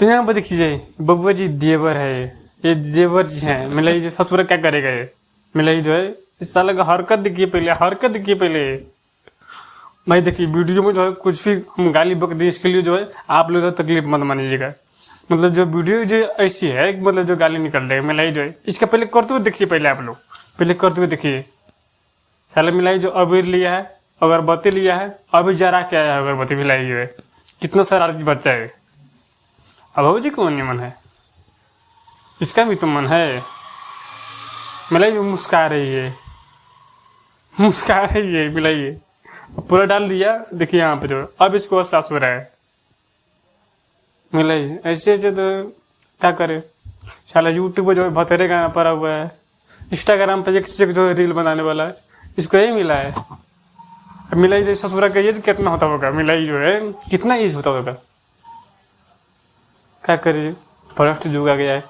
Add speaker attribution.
Speaker 1: तो यहाँ पर देखिए बबुआ जी देवर है ये देवर जी हैं मिलाई जी ससुर क्या करेगा ये मिलाई जो है इस साल का हरकत देखिए पहले भाई देखिए वीडियो में जो है कुछ भी हम गाली बक दी इसके लिए जो है आप लोग तकलीफ मत मानिएगा। मतलब जो वीडियो जो ऐसी है मतलब जो गाली निकल रही है मिलाई जो है इसका पहले करते हुए देखिए पहले आप लोग पहले करते हुए देखिए। साले मिलाई जो अबीर लिया है अगरबत्ती लिया है अभी जरा क्या है अगरबत्ती मिलाई जो है कितना शरारती बच्चा है। अब बाबू जी कौन नहीं मन है इसका भी तो मन है। मिलाई जो मुस्कुरा रही है मिलाई पूरा डाल दिया देखिए यहाँ पे जो अब इसको एहसास हो रहा है। मिलाई ऐसे ऐसे तो क्या करे साला यूट्यूब पर जो भतेरे गाना पड़ा हुआ है इंस्टाग्राम पे किसी जो रील बनाने वाला है इसको यही मिला है। अब मिलाई जो ससुरा का एज कितना होता होगा मिलाई जो है कितना एज होता होगा क्या करिए भ्रष्ट जुग आ गया है।